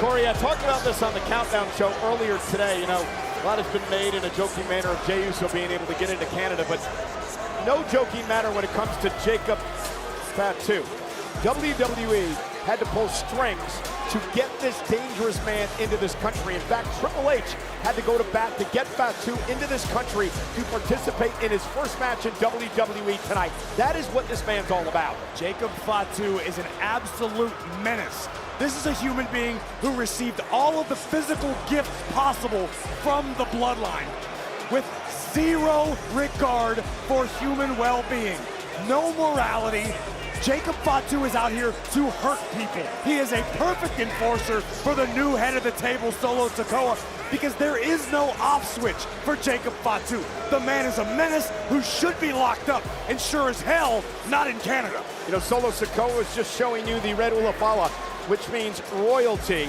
Corey, I talked about this on the Countdown show earlier today. You know, a lot has been made in a joking manner of Jey Uso being able to get into Canada, but no joking matter when it comes to Jacob Fatu. WWE had to pull strings to get this dangerous man into this country. In fact, Triple H had to go to bat to get Fatu into this country to participate in his first match in WWE tonight. That is what this man's all about. Jacob Fatu is an absolute menace. This is a human being who received all of the physical gifts possible from the bloodline with zero regard for human well-being. No morality. Jacob Fatu is out here to hurt people. He is a perfect enforcer for the new head of the table, Solo Sikoa, because there is no off switch for Jacob Fatu. The man is a menace who should be locked up, and sure as hell, not in Canada. You know, Solo Sikoa is just showing you the Red Ulafala, which means royalty,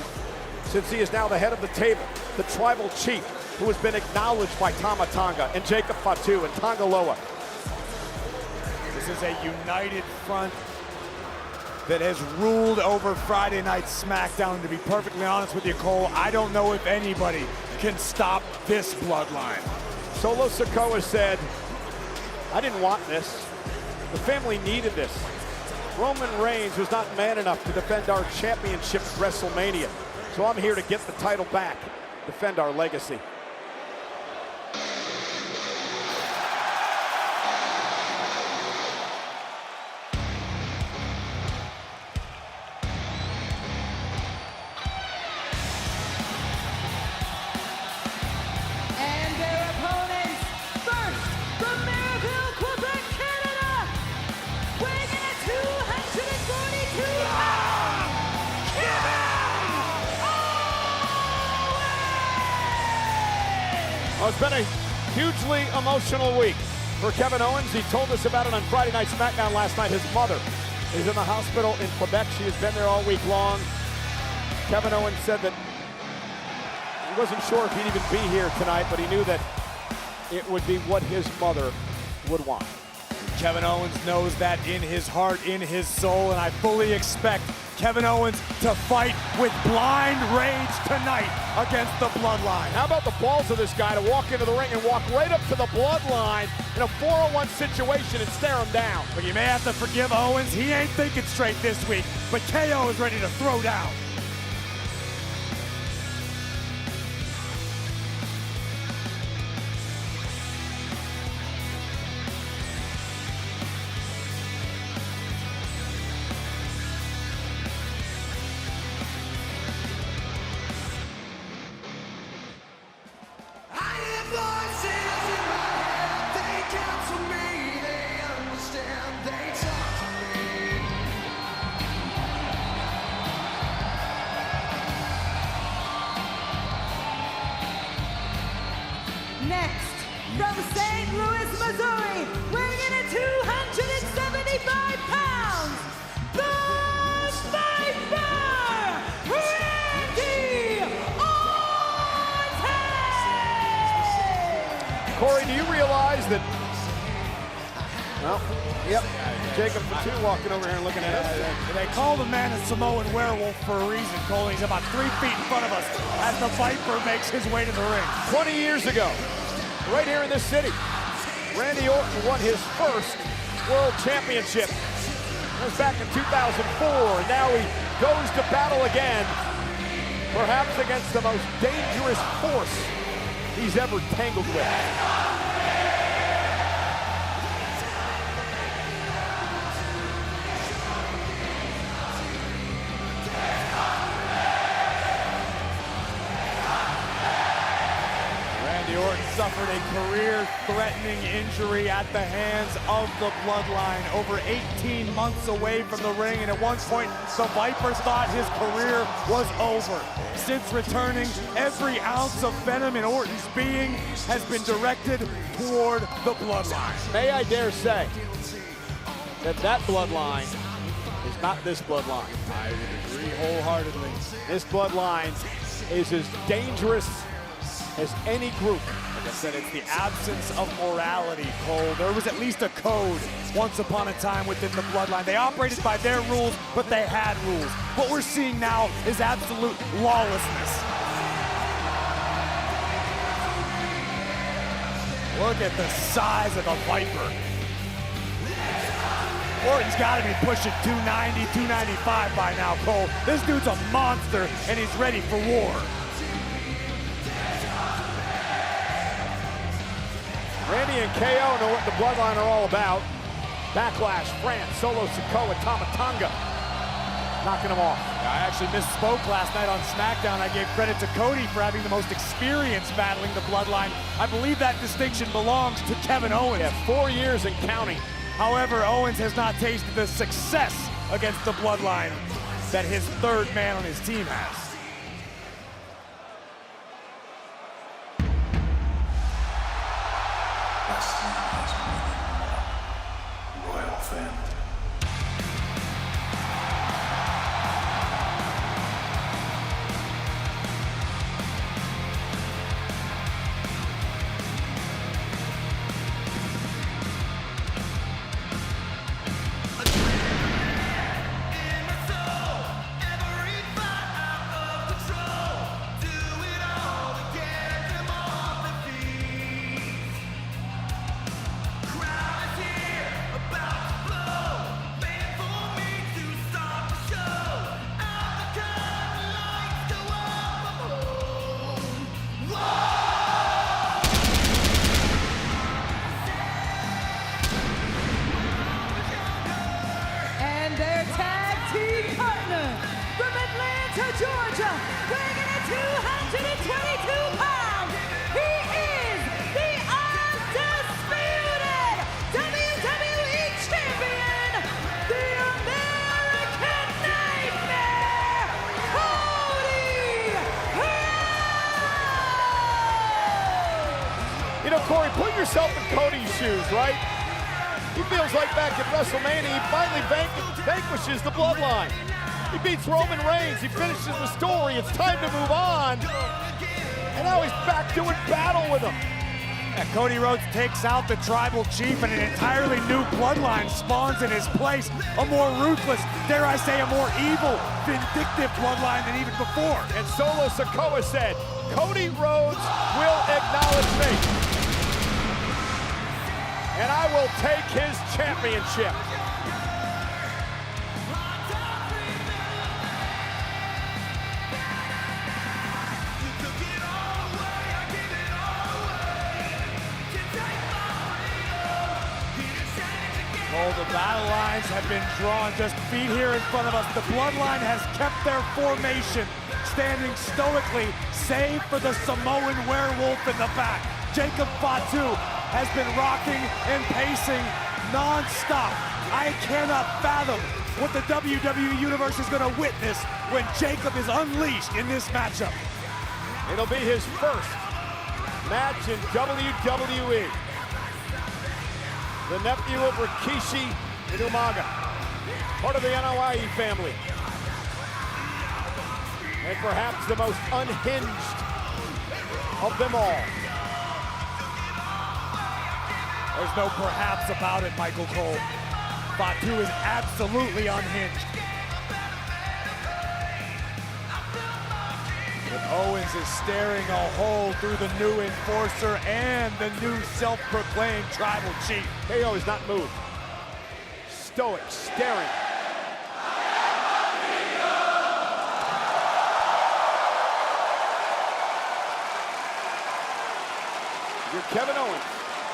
since he is now the head of the table, the tribal chief, who has been acknowledged by Tama Tonga and Jacob Fatu and Tonga Loa. This is a united front that has ruled over Friday Night SmackDown. To be perfectly honest with you, Cole, I don't know if anybody can stop this bloodline. Solo Sikoa said, I didn't want this. The family needed this. Roman Reigns was not man enough to defend our championship at WrestleMania. So I'm here to get the title back, defend our legacy. Well, it's been a hugely emotional week for Kevin Owens. He told us about it on Friday Night SmackDown last night. His mother is in the hospital in Quebec. She has been there all week long. Kevin Owens said that he wasn't sure if he'd even be here tonight, but he knew that it would be what his mother would want. Kevin Owens knows that in his heart, in his soul, and I fully expect Kevin Owens to fight with blind rage tonight against the Bloodline. How about the balls of this guy to walk into the ring and walk right up to the Bloodline in a 4-on-1 situation and stare him down? But you may have to forgive Owens. He ain't thinking straight this week, but KO is ready to throw down. Next, from St. Louis, Missouri, weighing in at 275 pounds, the Viper, Randy Orton! Corey, do you realize that, well, yep, Jacob Fatu walking over here and looking at us. They call the man a Samoan werewolf for a reason, Cole. He's about 3 feet in front of us as the Viper makes his way to the ring. 20 years ago, right here in this city, Randy Orton won his first World Championship. That was back in 2004, and now he goes to battle again, perhaps against the most dangerous force he's ever tangled with. Orton suffered a career-threatening injury at the hands of the Bloodline, over 18 months away from the ring, and at one point the Vipers thought his career was over. Since returning, every ounce of venom in Orton's being has been directed toward the Bloodline. May I dare say that that Bloodline is not this Bloodline. I would agree wholeheartedly. This Bloodline is as dangerous as any group Like I said, it's the absence of morality, Cole. There was at least a code once upon a time within the Bloodline. They operated by their rules, but they had rules. What we're seeing now is absolute lawlessness. Look at the size of the Viper. Orton's got to be pushing 290, 295 by now, Cole. This dude's a monster, and he's ready for war. Randy and KO know what the Bloodline are all about. Backlash, France, Solo Sikoa, Tama Tonga, knocking them off. I actually misspoke last night on SmackDown. I gave credit to Cody for having the most experience battling the Bloodline. I believe that distinction belongs to Kevin Owens. Yeah, 4 years and counting. However, Owens has not tasted the success against the Bloodline that his third man on his team has. Royal family. Georgia, weighing in at 222 pounds, he is the undisputed WWE Champion, the American Nightmare, Cody Rhodes! You know, Corey, put yourself in Cody's shoes, right? He feels like back at WrestleMania, he finally vanquishes the Bloodline. He beats Roman Reigns, he finishes the story, it's time to move on. And now he's back doing battle with him. Yeah, Cody Rhodes takes out the Tribal Chief and an entirely new Bloodline spawns in his place. A more ruthless, dare I say, a more evil, vindictive Bloodline than even before. And Solo Sikoa said, Cody Rhodes will acknowledge me. And I will take his championship. Oh, the battle lines have been drawn just feet here in front of us. The Bloodline has kept their formation, standing stoically, save for the Samoan werewolf in the back. Jacob Fatu has been rocking and pacing non-stop. I cannot fathom what the WWE Universe is going to witness when Jacob is unleashed in this matchup. It'll be his first match in WWE. The nephew of Rikishi and Umaga, part of the Anoa'i family. And perhaps the most unhinged of them all. There's no perhaps about it, Michael Cole. Fatu is absolutely unhinged. But Owens is staring a hole through the new enforcer and the new self-proclaimed Tribal Chief. KO has not moved. Stoic, staring. You're Kevin Owens.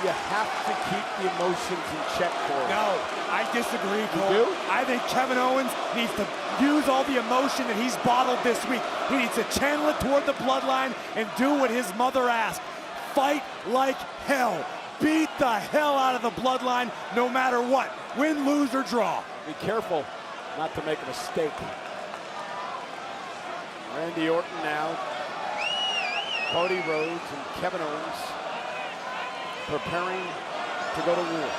You have to keep the emotions in check, Corey. No, I disagree, Cole. You do? I think Kevin Owens needs to use all the emotion that he's bottled this week. He needs to channel it toward the Bloodline and do what his mother asked. Fight like hell. Beat the hell out of the Bloodline no matter what. Win, lose, or draw. Be careful not to make a mistake. Randy Orton now. Cody Rhodes and Kevin Owens preparing to go to war.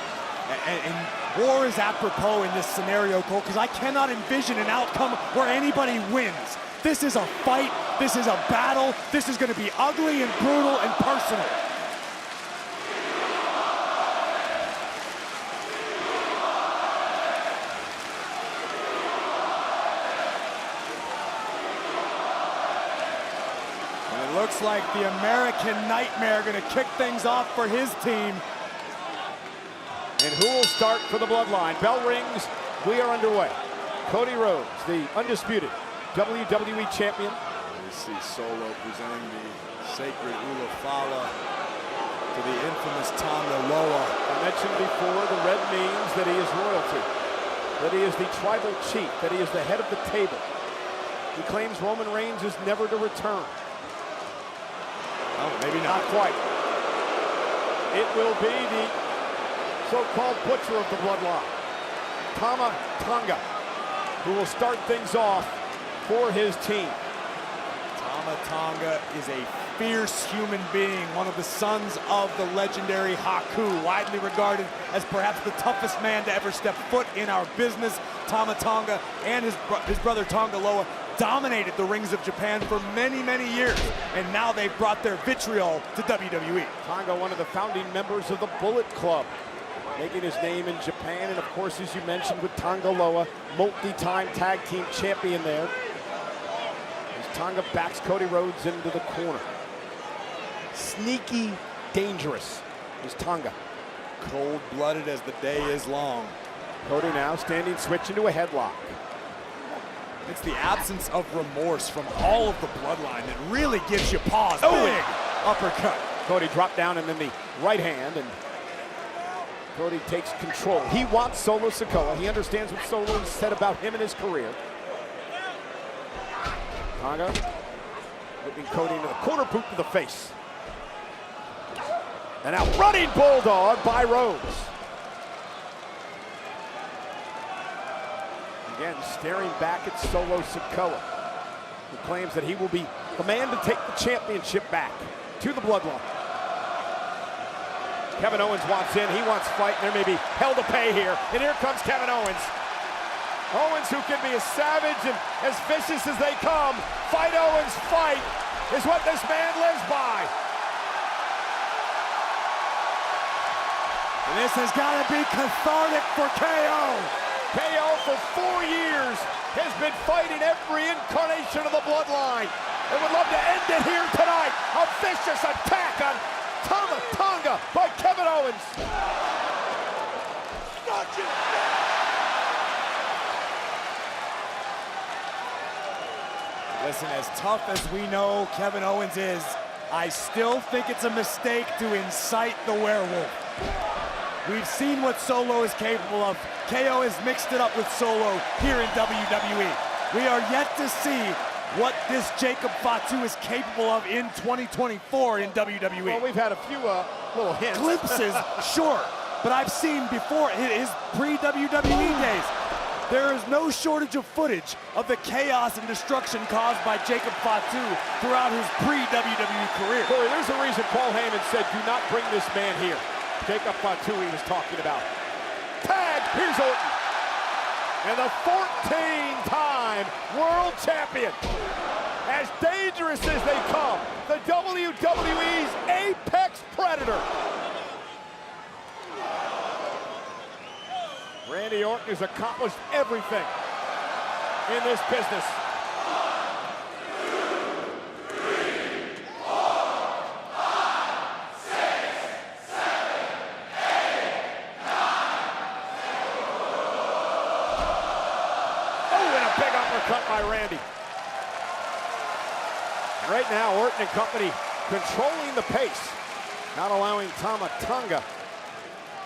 And war is apropos in this scenario, Cole, because I cannot envision an outcome where anybody wins. This is a fight, this is a battle, this is going to be ugly and brutal and personal. It looks like the American Nightmare gonna kick things off for his team. And who will start for the Bloodline? Bell rings, we are underway. Cody Rhodes, the undisputed WWE Champion. We see Solo presenting the sacred Ulafala to the infamous Tonga Loa. I mentioned before, the red means that he is royalty, that he is the tribal chief, that he is the head of the table. He claims Roman Reigns is never to return. Oh, maybe Not not. quite. It will be the so-called butcher of the Bloodline, Tama Tonga, who will start things off for his team. Tama Tonga is a fierce human being, one of the sons of the legendary Haku, widely regarded as perhaps the toughest man to ever step foot in our business. Tama Tonga and his brother Tonga Loa dominated the rings of Japan for many, many years, and now they've brought their vitriol to WWE. Tonga, one of the founding members of the Bullet Club, making his name in Japan, and of course, as you mentioned, with Tonga Loa, multi-time tag team champion there. As Tonga backs Cody Rhodes into the corner. Sneaky, dangerous is Tonga. Cold-blooded as the day is long. Cody now standing switch into a headlock. It's the absence of remorse from all of the Bloodline that really gives you pause. Oh! Big uppercut. Cody dropped down and then the right hand, and Cody takes control. He wants Solo Sikoa. He understands what Solo has said about him and his career. Tonga whipping Cody into the corner boot to the face. And now running bulldog by Rhodes. Again, staring back at Solo Sikoa, who claims that he will be the man to take the championship back to the Bloodline. Kevin Owens wants in, he wants fight, and there may be hell to pay here. And here comes Kevin Owens. Owens, who can be as savage and as vicious as they come. Fight Owens, fight, is what this man lives by. And this has got to be cathartic for KO. KO for 4 years has been fighting every incarnation of the Bloodline. And would love to end it here tonight. A vicious attack on Tama Tonga by Kevin Owens. Listen, as tough as we know Kevin Owens is, I still think it's a mistake to incite the werewolf. We've seen what Solo is capable of. KO has mixed it up with Solo here in WWE. We are yet to see what this Jacob Fatu is capable of in 2024 in WWE. Well, we've had a few little hints. Glimpses, sure, but I've seen before his pre-WWE days. There is no shortage of footage of the chaos and destruction caused by Jacob Fatu throughout his pre-WWE career. Corey, there's a reason Paul Heyman said, do not bring this man here. Jacob Fatu he was talking about. Tag, here's Orton. And the 14-time world champion. As dangerous as they come, the WWE's apex predator. Randy Orton has accomplished everything in this business. Cut by Randy. Right now, Orton and company controlling the pace, not allowing Tama Tonga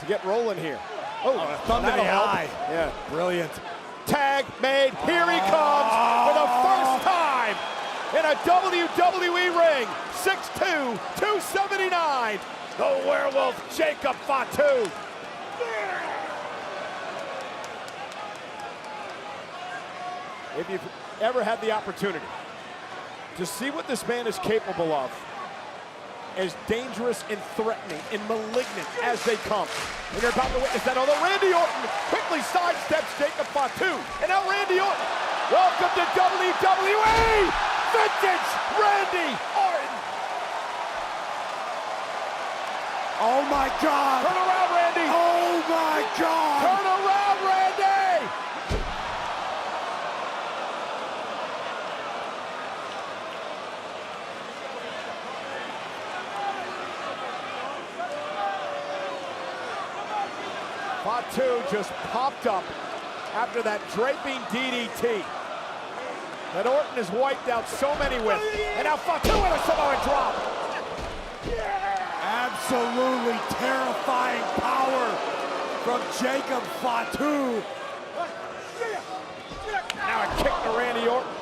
to get rolling here. Oh, a thumb to the eye. Yeah. Brilliant. Tag made. Here he comes for the first time in a WWE ring. 6'2", 279. The werewolf, Jacob Fatu. If you've ever had the opportunity to see what this man is capable of, as dangerous and threatening and malignant as they come, and you're about to witness that, although Randy Orton quickly sidesteps Jacob Fatu, and now Randy Orton, welcome to WWE, Vintage Randy Orton. Oh my God. Turn around, Randy. Oh my God. Turn around, Randy. Fatu just popped up after that draping DDT that Orton has wiped out so many with. And now Fatu with a Samoan drop. Absolutely terrifying power from Jacob Fatu. Now a kick to Randy Orton.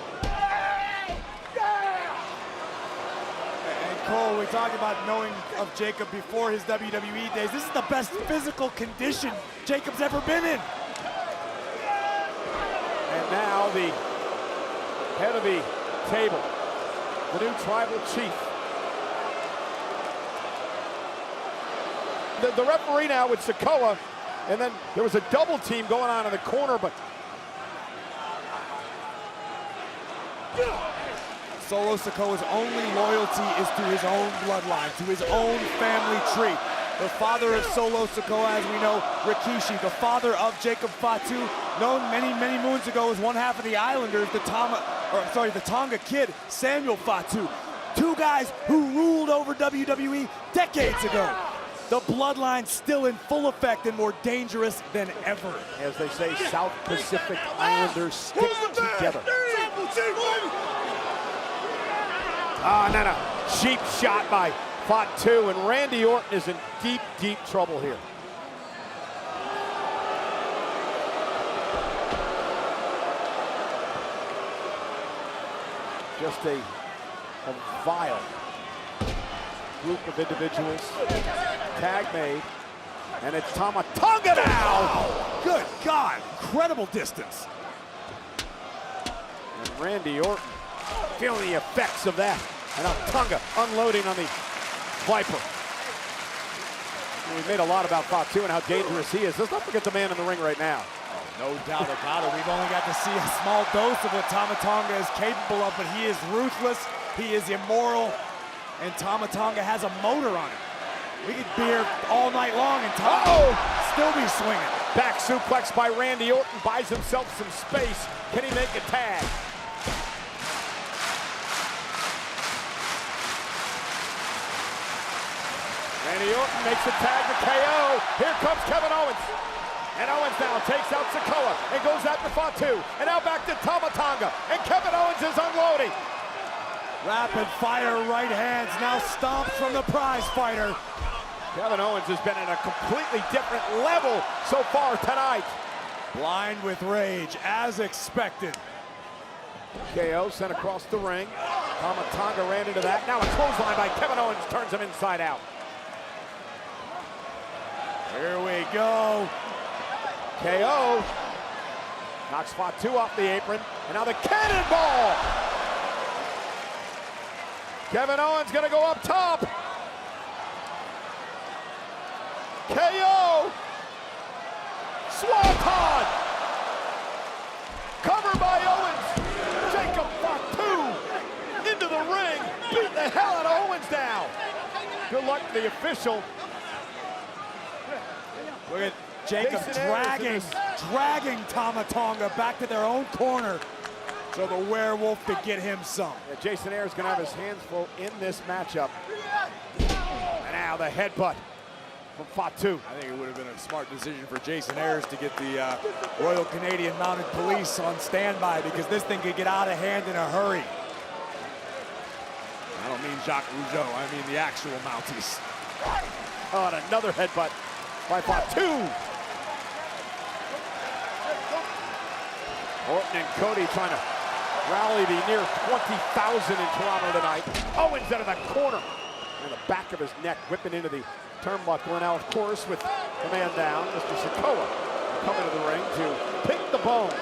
And Cole, we talked about knowing of Jacob before his WWE days. This is the best physical condition Jacob's ever been in. And now the head of the table, the new tribal chief. The referee now with Sikoa, and then there was a double team going on in the corner, but Solo Sikoa's only loyalty is to his own bloodline, to his own family tree. The father of Solo Sikoa, as we know, Rikishi, the father of Jacob Fatu, known many, many moons ago as one half of the Islanders, the Tonga Kid, Samuel Fatu. Two guys who ruled over WWE decades ago. The bloodline still in full effect and more dangerous than ever. as they say, South Pacific Islanders stick together. No. Cheap shot by Fatu, and Randy Orton is in deep, deep trouble here. Just a vile group of individuals. Tag made, and it's Tama Tonga now! Good God, incredible distance. And Randy Orton feeling the effects of that. And now Tonga unloading on the Viper. We've made a lot about Fatu and how dangerous he is. Let's not forget the man in the ring right now. No doubt about it. We've only got to see a small dose of what Tama Tonga is capable of, but he is ruthless, he is immoral, and Tama Tonga has a motor on it. We could be here all night long and Tonga still be swinging. Back suplex by Randy Orton, buys himself some space. Can he make a tag? Randy Orton makes a tag to KO. Here comes Kevin Owens. And Owens now takes out Sikoa and goes after Fatu. And now back to Tama Tonga. And Kevin Owens is unloading. Rapid fire right hands now stomped from the prize fighter. Kevin Owens has been at a completely different level so far tonight. Blind with rage, as expected. KO sent across the ring. Tama Tonga ran into that. Now a clothesline by Kevin Owens turns him inside out. Here we go. KO knocks Fatu off the apron. And now the cannonball. Kevin Owens gonna go up top. KO. Swanton. Cover by Owens. Jacob Fatu into the ring. Beat the hell out of Owens now. Good luck to the official. Look at Jacob dragging Tama Tonga back to their own corner so the werewolf could get him some. Yeah, Jason Ayers gonna have his hands full in this matchup. And now the headbutt from Fatu. I think it would have been a smart decision for Jason Ayers to get the Royal Canadian Mounted Police on standby because this thing could get out of hand in a hurry. I don't mean Jacques Rougeau, I mean the actual Mounties. Oh, and another headbutt by Fatu. Orton and Cody trying to rally the near 20,000 in Toronto tonight. Owens out of the corner. And the back of his neck whipping into the turnbuckle. And now, of course, with the man down, Mr. Sikoa coming to the ring to pick the bones.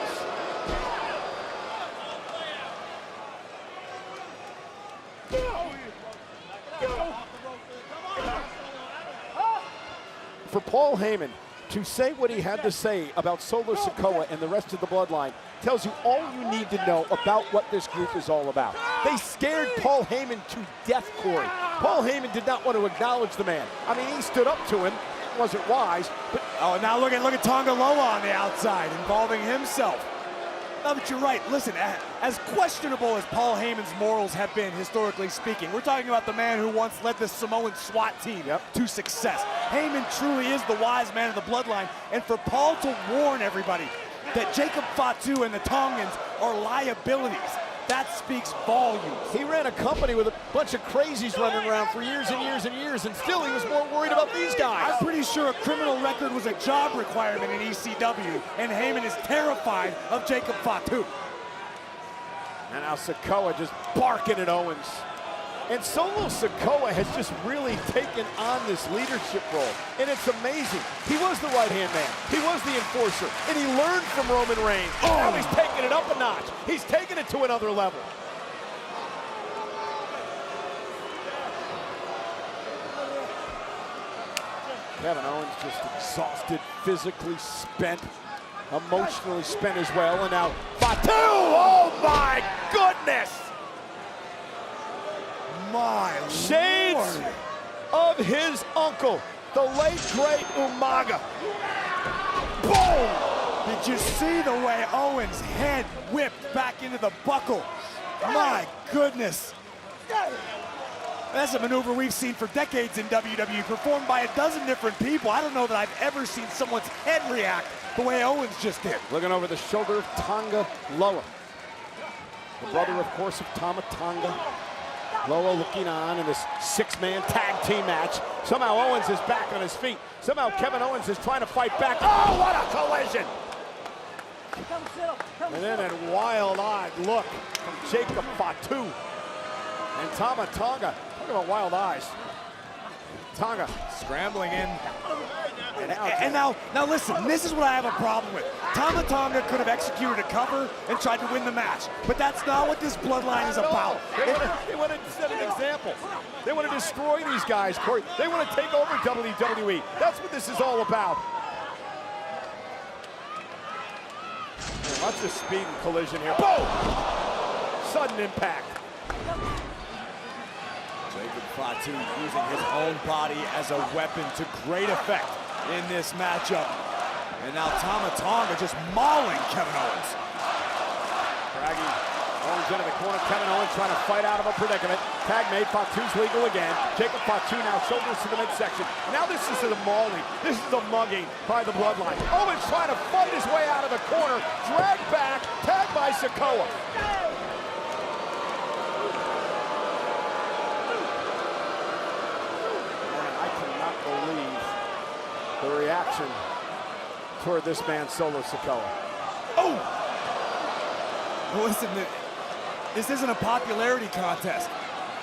For Paul Heyman to say what he had to say about Solo Sikoa and the rest of the bloodline tells you all you need to know about what this group is all about. They scared Paul Heyman to death, Corey. Paul Heyman did not want to acknowledge the man. I mean, he stood up to him, wasn't wise, but oh, now look at Tonga Loa on the outside, involving himself. Now that you're right, listen, as questionable as Paul Heyman's morals have been, historically speaking, we're talking about the man who once led the Samoan SWAT team to success. Heyman truly is the wise man of the bloodline, and for Paul to warn everybody that Jacob Fatu and the Tongans are liabilities, that speaks volumes. He ran a company with a bunch of crazies running around for years and years and years, and still he was more worried about these guys. I'm pretty sure a criminal record was a job requirement in ECW, and Heyman is terrified of Jacob Fatu. And now Sikoa just barking at Owens. And Solo Sikoa has just really taken on this leadership role. And it's amazing. He was the right-hand man. He was the enforcer. And he learned from Roman Reigns. Now he's taking it up a notch. He's taking it to another level. Kevin Owens just exhausted, physically spent, emotionally spent as well. And now Fatu! Oh my goodness! My Shades Lord. of his uncle, the late great Umaga. Boom! Did you see the way Owens' head whipped back into the buckle? My goodness. That's a maneuver we've seen for decades in WWE, performed by a dozen different people. I don't know that I've ever seen someone's head react the way Owens just did. Looking over the shoulder of Tonga Loa. The brother, of course, of Tama Tonga. Loa looking on in this six-man tag team match. Somehow Owens is back on his feet. Somehow Kevin Owens is trying to fight back. Oh, what a collision! And then a wild-eyed look from Jacob Fatu. And Tama Tonga, talk about wild eyes. Tonga Scrambling in. And now listen, this is what I have a problem with. Tama Tonga could have executed a cover and tried to win the match, but that's not what this bloodline is about. They want to set an example. They want to destroy these guys, Corey. They want to take over WWE. That's what this is all about. Lots of speed and collision here. Boom! Sudden impact. Jacob Fatu using his own body as a weapon to great effect in this matchup. And now Tama Tonga just mauling Kevin Owens. Dragging Owens into the corner. Kevin Owens trying to fight out of a predicament. Tag made. Fatu's legal again. Jacob Fatu now shoulders to the midsection. Now this is a mauling. This is a mugging by the bloodline. Owens trying to fight his way out of the corner. Dragged back. Tagged by Sikoa. The reaction toward this man, Solo Sikoa. Oh! Listen, this isn't a popularity contest.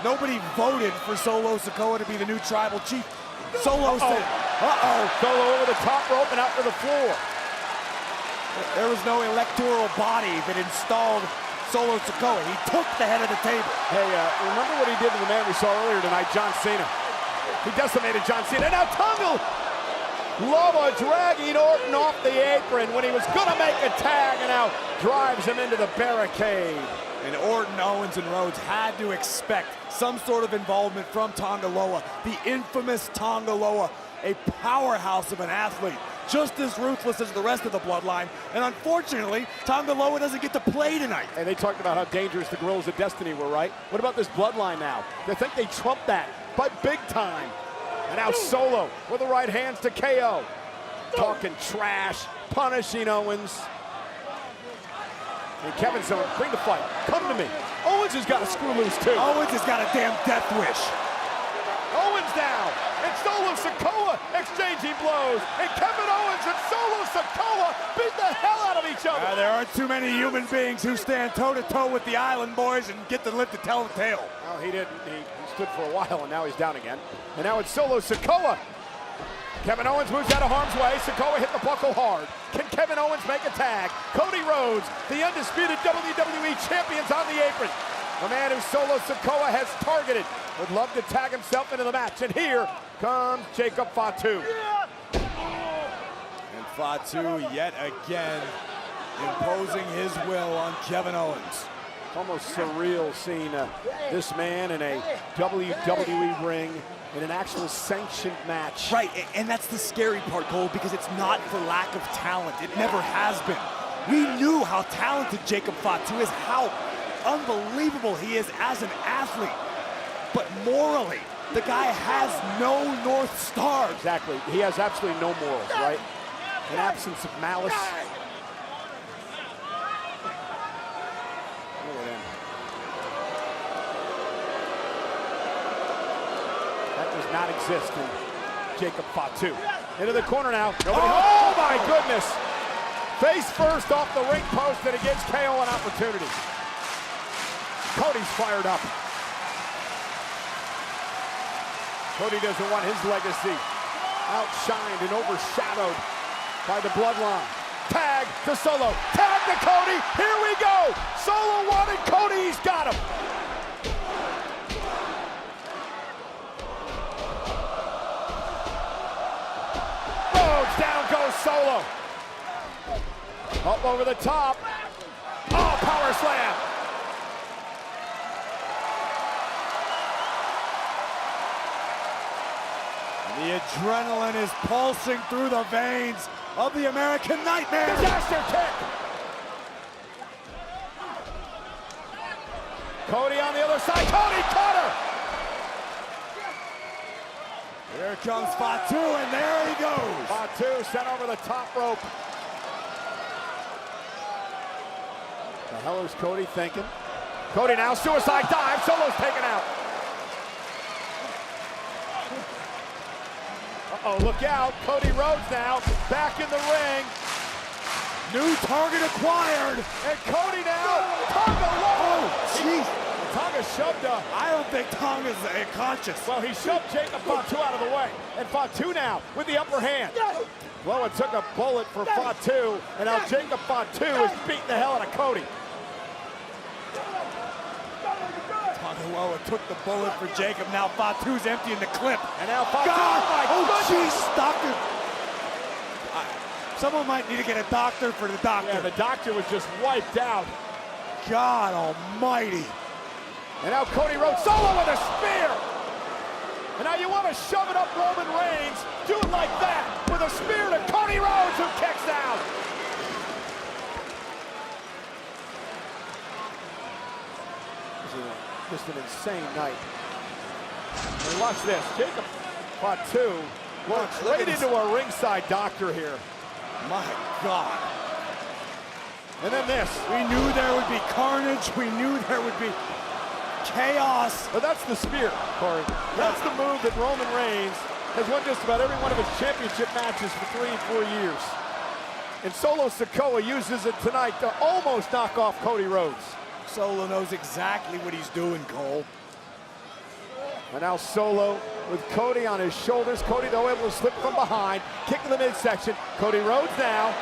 Nobody voted for Solo Sikoa to be the new tribal chief. Solo said, Solo over the top rope and out to the floor. There was no electoral body that installed Solo Sikoa. He took the head of the table. Hey, remember what he did to the man we saw earlier tonight, John Cena? He decimated John Cena. Now Tonga Loa dragging Orton off the apron when he was going to make a tag, and now drives him into the barricade. And Orton, Owens, and Rhodes had to expect some sort of involvement from Tonga Loa, the infamous Tonga Loa, a powerhouse of an athlete, just as ruthless as the rest of the bloodline. And unfortunately, Tonga Loa doesn't get to play tonight. And they talked about how dangerous the Guerrillas of Destiny were, right? What about this bloodline now? They think they trumped that by big time. And now Solo with the right hands to KO. Talking trash, punishing Owens. And Kevin's saying, bring the fight, come to me. Owens has got a screw loose too. Owens has got a damn death wish. Owens down, and Solo Sikoa exchanging blows. And Kevin Owens and Solo Sikoa beat the hell out of each other. There aren't too many human beings who stand toe-to-toe with the Island Boys and get to live to tell the tale. Well, he didn't. He stood for a while, and now he's down again. And now it's Solo Sikoa. Kevin Owens moves out of harm's way. Sikoa hit the buckle hard. Can Kevin Owens make a tag? Cody Rhodes, the undisputed WWE champions, on the apron. The man who Solo Sikoa has targeted would love to tag himself into the match. And here comes Jacob Fatu. And Fatu yet again imposing his will on Kevin Owens. Almost surreal seeing this man in a WWE ring in an actual sanctioned match. Right, and that's the scary part, Cole, because it's not for lack of talent. It never has been. We knew how talented Jacob Fatu is, how unbelievable he is as an athlete. But morally, the guy has no North Star. Exactly. He has absolutely no morals, right? An absence of malice. Look at him. That does not exist in Jacob Fatu. Into the corner now. Nobody. Oh my goodness! Face first off the ring post, and it gives KO an opportunity. Cody's fired up. Cody doesn't want his legacy outshined and overshadowed by the bloodline. Tag to Solo. Tag to Cody. Here we go. Solo wanted Cody. He's got him. Down goes Solo. Up over the top. Oh, power slam. The adrenaline is pulsing through the veins of the American Nightmare. Disaster kick. Cody on the other side. Cody caught her. Here comes Fatu, and there he goes. Fatu sent over the top rope. The hell is Cody thinking? Cody now suicide dive. Solo's taken out. Uh-oh, look out. Cody Rhodes now back in the ring. New target acquired. And Cody now. Tonga low. Oh, jeez. Tonga shoved up. I don't think Tonga's conscious. Well, he shoved Jacob Fatu out of the way. And Fatu now with the upper hand. Loa took a bullet for Fatu, and now Jacob Fatu is beating the hell out of Cody. Tonga took the bullet for Jacob. Now Fatu's emptying the clip. And now Fatu. Oh, jeez, doctor. Someone might need to get a doctor for the doctor. Yeah, the doctor was just wiped out. God almighty. And now Cody Rhodes Solo with a spear. And now you want to shove it up Roman Reigns. Do it like that with a spear to Cody Rhodes, who kicks out. This is just an insane night. And watch this. Jacob Fatu walks right into a ringside doctor here. My God. And then this. We knew there would be carnage. We knew there would be chaos. But that's the spear, Corey. That's the move that Roman Reigns has won just about every one of his championship matches for 3 and 4 years. And Solo Sikoa uses it tonight to almost knock off Cody Rhodes. Solo knows exactly what he's doing, Cole. And now Solo with Cody on his shoulders. Cody, though, able to slip from behind. Kick in the midsection. Cody Rhodes now.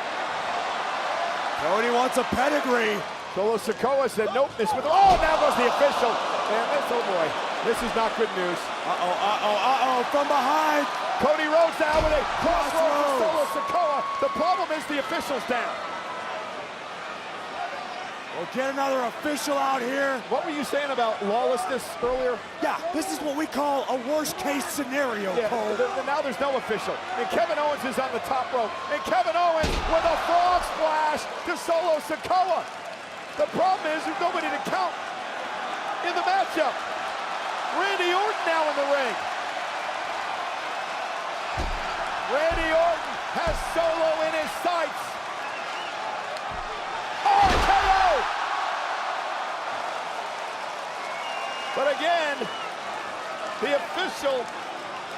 Cody wants a pedigree. Solo Sikoa said, nope, this with, oh, now goes the official. And this, oh boy, this is not good news. From behind. Cody Rhodes now with a crossroads to Solo Sikoa. The problem is the official's down. We'll get another official out here. What were you saying about lawlessness earlier? Yeah, this is what we call a worst case scenario, Cole. Now there's no official. And Kevin Owens is on the top rope. And Kevin Owens with a frog splash to Solo Sikoa. The problem is there's nobody to count in the matchup. Randy Orton now in the ring. Randy Orton has Solo in his sights. RKO! But again, the official,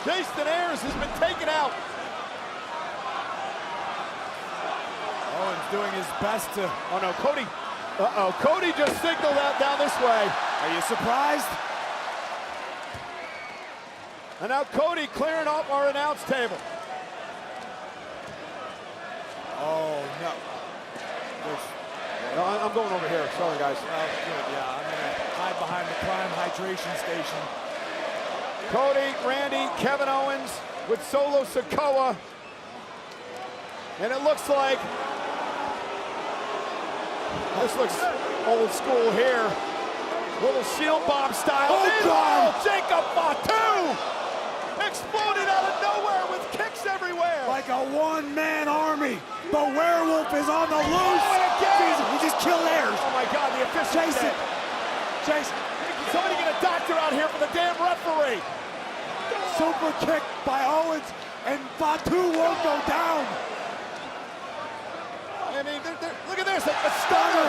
Jason Ayers, has been taken out. Owens doing his best to... Oh no, Cody. Uh-oh, Cody just signaled out down this way. Are you surprised? And now Cody clearing off our announce table. Oh, no. No, I'm going over here. Sorry, guys. Oh, good, yeah. I'm going to hide behind the Prime Hydration Station. Cody, Randy, Kevin Owens with Solo Sikoa. And it looks like this looks old school here. Little shield bomb style. Oh, God! Jacob Fatu exploded out of nowhere with kicks everywhere. Like a one-man army. The werewolf is on the loose. Oh, and again. Jesus, he just killed Ayers. Oh my God, the official. Jason. Jason. Somebody get a doctor out here for the damn referee. Super kick by Owens, and Fatu won't go down. I mean, look at this, a stunner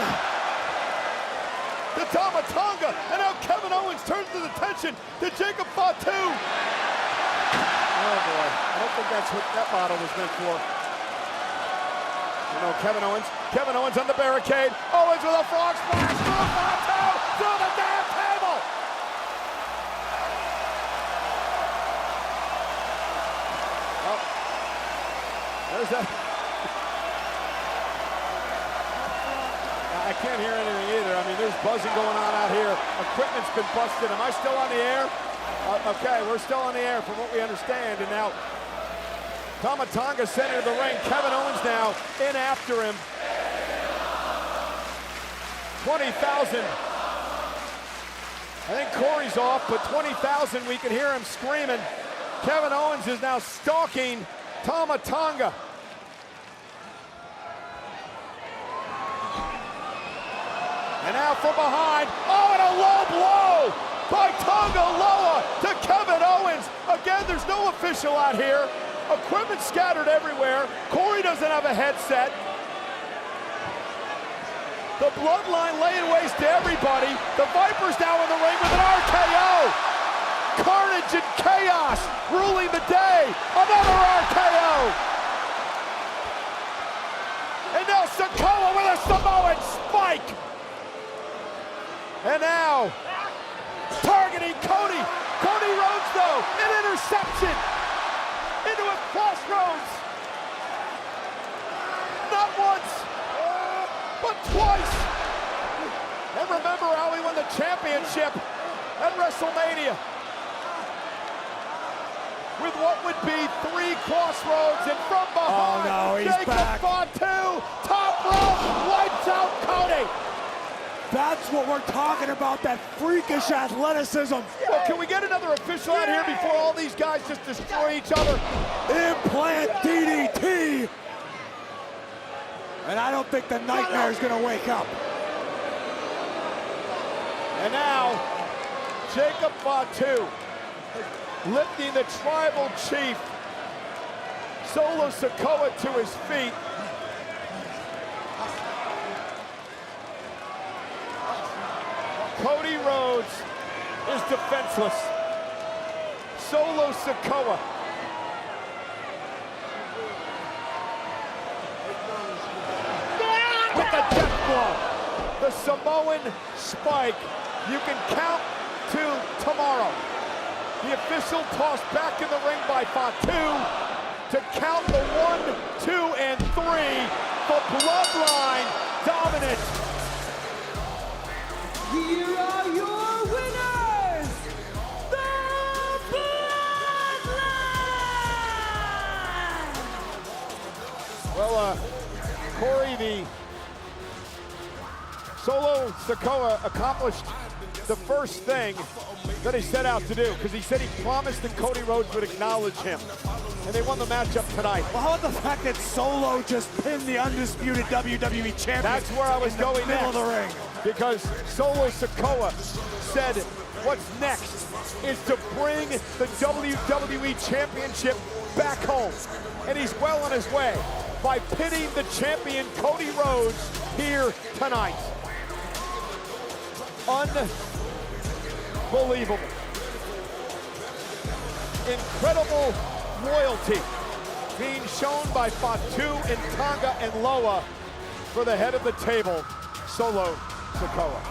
to Tama Tonga, and now Kevin Owens turns his attention to Jacob Fatu. Oh boy, I don't think that's what that model was meant for. You know, Kevin Owens on the barricade. Owens with a frog splash through Fatu, through the damn table. Oh, there's that. I can't hear anything either. I mean, there's buzzing going on out here. Equipment's been busted. Am I still on the air? Okay, we're still on the air from what we understand. And now, Tama Tonga center of the ring. Kevin Owens now in after him. 20,000. I think Corey's off, but 20,000, we can hear him screaming. Kevin Owens is now stalking Tama Tonga. And now from behind, oh, and a low blow by Tonga Loa to Kevin Owens. Again, there's no official out here. Equipment scattered everywhere. Corey doesn't have a headset. The Bloodline laying waste to everybody. The Vipers now in the ring with an RKO. Carnage and chaos ruling the day. Another RKO. And now Sikoa with a Samoan spike. And now, targeting Cody. Cody Rhodes, though, an interception into a crossroads. Not once, but twice. And remember how he won the championship at WrestleMania. With what would be 3 crossroads, and from behind, oh no, he's Jacob back. Fatu, top rope, wipes out Cody. That's what we're talking about, that freakish athleticism. Well, can we get another official out here before all these guys just destroy each other? Implant DDT. And I don't think the Nightmare's gonna wake up. And now, Jacob Fatu lifting the tribal chief, Solo Sikoa, to his feet. Cody Rhodes is defenseless. Solo Sikoa. With the death blow. The Samoan spike. You can count to tomorrow. The official tossed back in the ring by Fatu to count the 1, 2, and 3 for Bloodline dominance. Here are your winners, the Bloodline! Well, Corey, the Solo Sikoa accomplished the first thing that he set out to do, because he said he promised that Cody Rhodes would acknowledge him, and they won the matchup tonight. Well, how about the fact that Solo just pinned the undisputed WWE champion? That's where I was in the going middle next. of the ring. Because Solo Sikoa said what's next is to bring the WWE Championship back home. And he's well on his way by pinning the champion Cody Rhodes here tonight. Unbelievable. Incredible loyalty being shown by Fatu and Tonga and Loa for the head of the table, Solo Sikoa.